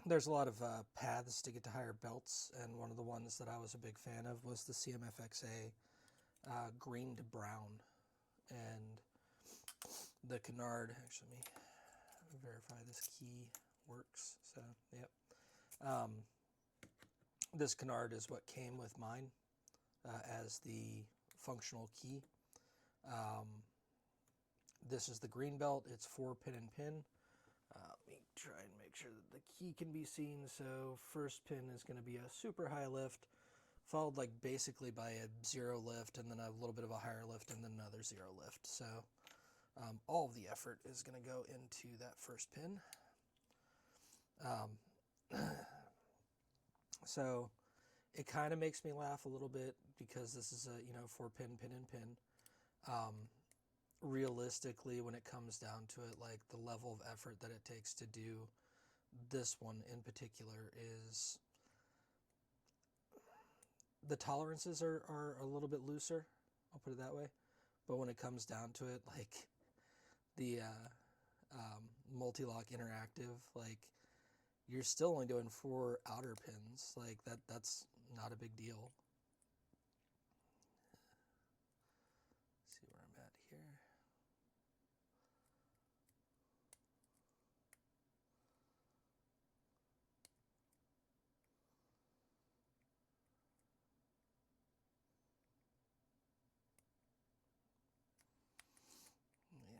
there's a lot of paths to get to higher belts, and one of the ones that I was a big fan of was the CMFXA green to brown. And the Kenaurd, actually, let me verify this key works. So, yep. This Kenaurd is what came with mine as the functional key. This is the green belt. It's 4-pin and pin. Let me try and make sure that the key can be seen. So first pin is going to be a super high lift, followed like basically by a 0 lift, and then a little bit of a higher lift, and then another 0 lift. So all of the effort is going to go into that first pin. So it kind of makes me laugh a little bit because this is a 4-pin, pin and pin. Realistically, when it comes down to it, like the level of effort that it takes to do this one in particular is the tolerances are a little bit looser, I'll put it that way. But when it comes down to it, like the Mul-T-Lock interactive, like you're still only doing 4 outer pins. Like that's not a big deal. Let's see where I'm at here.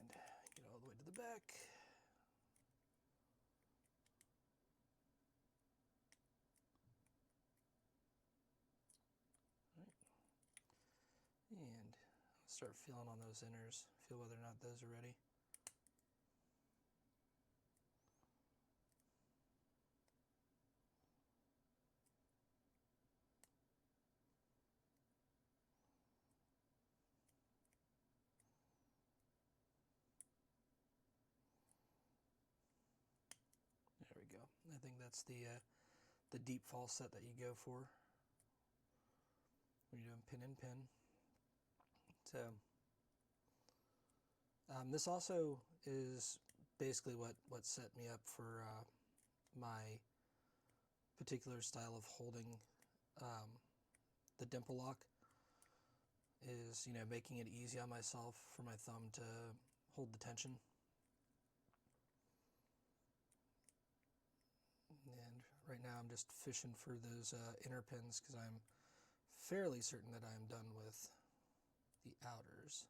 And get all the way to the back. All right. And start feeling on those inners, feel whether or not those are ready. There we go. I think that's the deep fall set that you go for when you're doing pin and pin. So this also is basically what set me up for my particular style of holding the dimple lock, is making it easy on myself for my thumb to hold the tension. And right now I'm just fishing for those inner pins because I'm fairly certain that I'm done with the outers.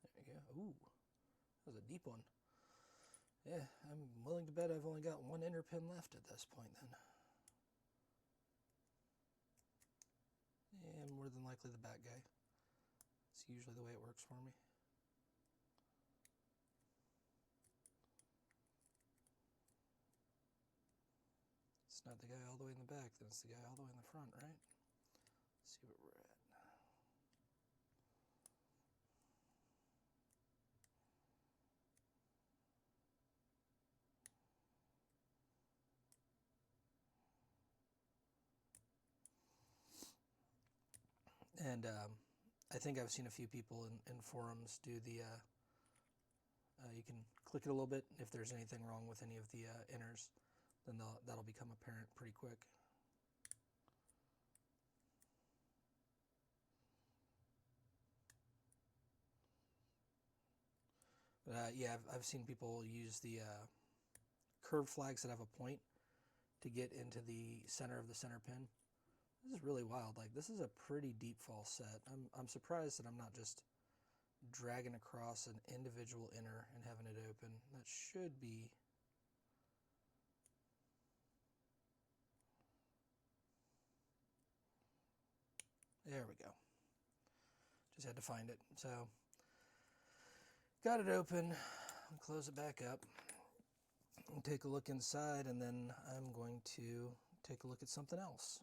There we go. Ooh, that was a deep one. Yeah, I'm willing to bet I've only got 1 inner pin left at this point then. And more than likely the back guy. It's usually the way it works for me. It's not the guy all the way in the back, then it's the guy all the way in the front, right? Let's see where we're at. And I think I've seen a few people in forums do the, you can click it a little bit. If there's anything wrong with any of the inners, then that'll become apparent pretty quick. But yeah, I've seen people use the curved flags that have a point to get into the center of the center pin. This is really wild. Like, this is a pretty deep fall set. I'm surprised that I'm not just dragging across an individual inner and having it open. That should be... There we go. Just had to find it. So, got it open. I'll close it back up and take a look inside, and then I'm going to take a look at something else.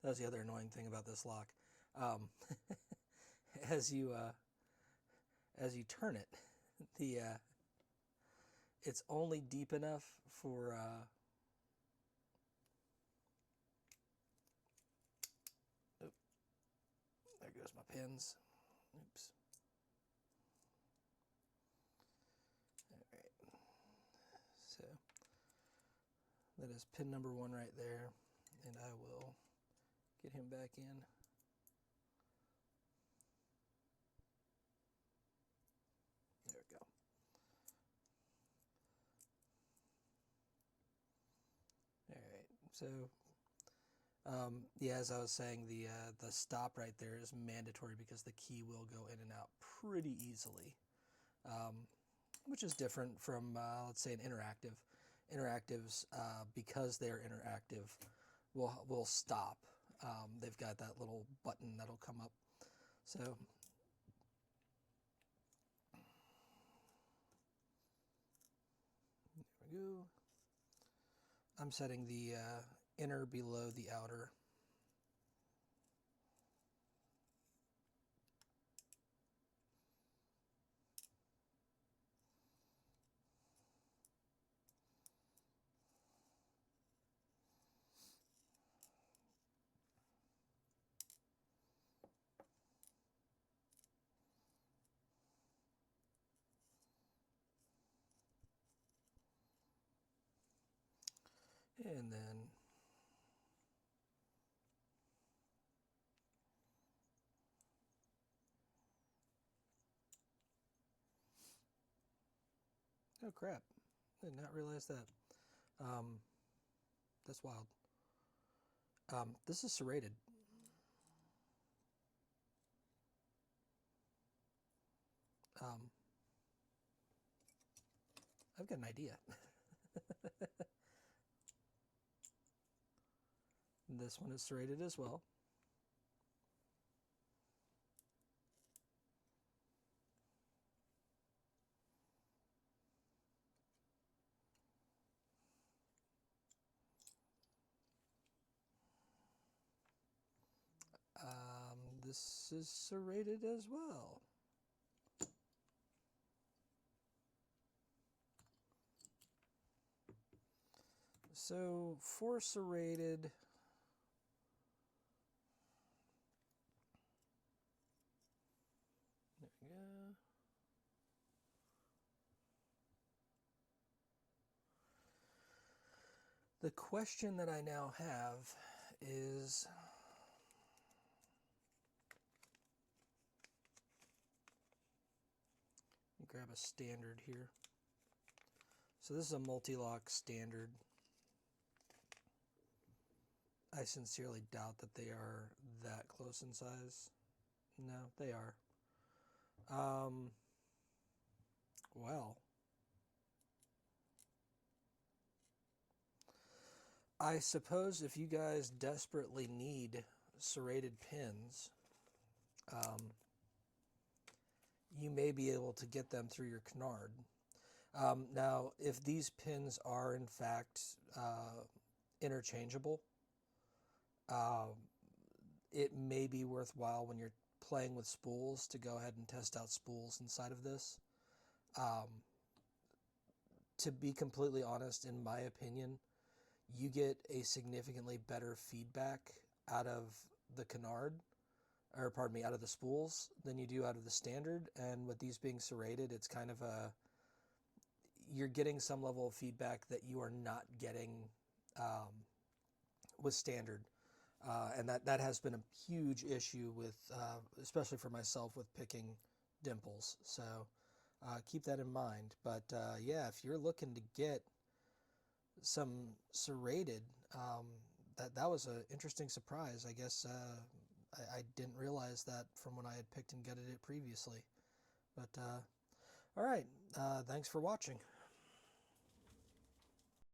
That's the other annoying thing about this lock. As you turn it, the it's only deep enough for oh, there goes my pins. Oops. All right. So that is pin number 1 right there, and I will get him back in. There we go. All right. So, yeah, as I was saying, the stop right there is mandatory because the key will go in and out pretty easily, which is different from, let's say, an interactive. Interactives, because they're interactive, will stop. They've got that little button that'll come up. So there we go. I'm setting the inner below the outer. And then oh crap, I did not realize that. That's wild. This is serrated. I've got an idea. This one is serrated as well. This is serrated as well. So for serrated, there we go. The question that I now have is, grab a standard here. So this is a Mul-T-Lock standard. I sincerely doubt that they are that close in size. No, they are. Well, I suppose if you guys desperately need serrated pins, you may be able to get them through your Kenaurd. Now, if these pins are in fact interchangeable, it may be worthwhile when you're playing with spools to go ahead and test out spools inside of this. To be completely honest, in my opinion, you get a significantly better feedback out of the Kenaurd, or pardon me, out of the spools than you do out of the standard. And with these being serrated, it's kind of you're getting some level of feedback that you are not getting with standard. And that has been a huge issue with, especially for myself, with picking dimples. So keep that in mind. But yeah, if you're looking to get some serrated, that was an interesting surprise. I guess I didn't realize that from when I had picked and gutted it previously. But all right, thanks for watching.